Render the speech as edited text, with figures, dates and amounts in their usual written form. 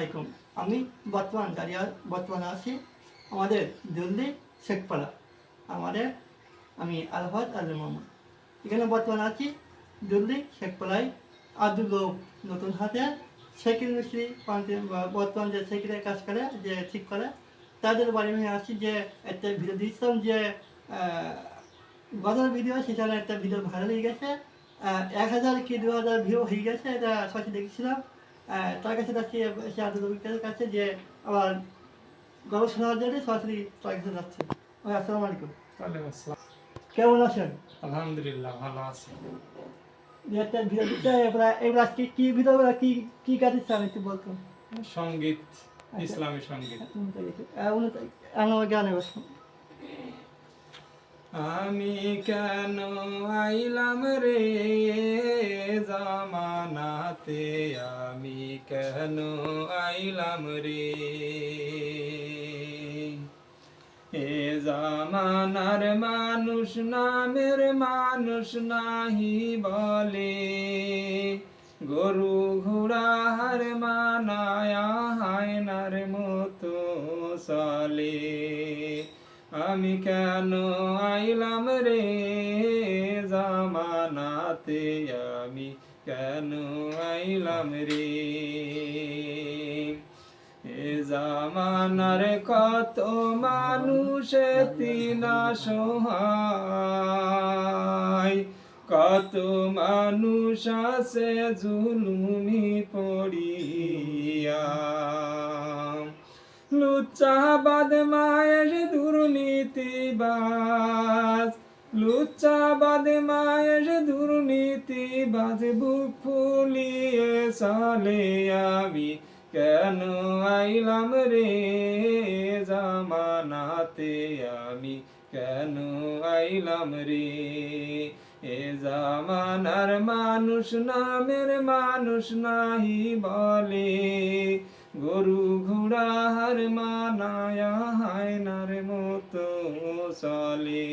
আলাইকুম। আমি বর্তমানে আছি আমাদের দিল্লি শেখপাড়া। আমি আলহাজ আলী মোহাম্মদ। এখানে বর্তমানে আছি দিল্লি শেখপাড়ায় আব্দুল নতুন হাতে সাইকেল মিস্ত্রি বর্তমান যে সাইকেলের কাজ করে, যে ঠিক করে, তাদের বাড়ি নিয়ে আসছি। যে একটা ভিডিও দিয়েছিলাম, যে গত ভিডিও, সেখানে একটা ভিডিও ভাইরাল হয়ে গেছে, 1000 কি 2000 ভিউ হয়ে গেছে। এটা সরাসরি দেখেছিলাম। তার কাছে যাচ্ছি, সে আব্দুল কাছে, যে আবার গবেষণার জন্য সরাসরি তার কাছে যাচ্ছে। আসসালামু আলাইকুম। ওয়ালাইকুম আসসালাম। কেমন আছেন? আলহামদুলিল্লাহ ভালো আছি। একটা ভিডিও দিচ্ছে, এবার আজকে কি ভিডিও, কি কাজ দিচ্ছে আমি একটু বলতাম। সঙ্গীত, ইসলামী সঙ্গীত। আমি কেন আইলাম রে জামানাতে, আমি কেন আইলাম রে, এ জামানার মানুষ নামের মানুষ নাহি বলে, গরু ঘোড়া হার মানায়া হায়নার মতো চলে। আমি কেন আইলাম রে জামানাতে, আমি কেন আইলাম রে, এ জামানার কত মানুষে তিনা সহায়, কত মানুষ আছে জুলুমি পড়িয়া, লুচ্চাবাদ মায়ের দুর্নীতিবাজ, লুচ্চাবাদ মায়ের দুর্নীতিবাজ বুক ফুলিয়ে চলে। আমি কেন আইলাম রে জামানাতে, আমি কেন আইলাম রে, এ জামানার মানুষ নামের মানুষ নাহি বলে, গরু ঘোড়া হার মানায়া হায়নার মতো চলে।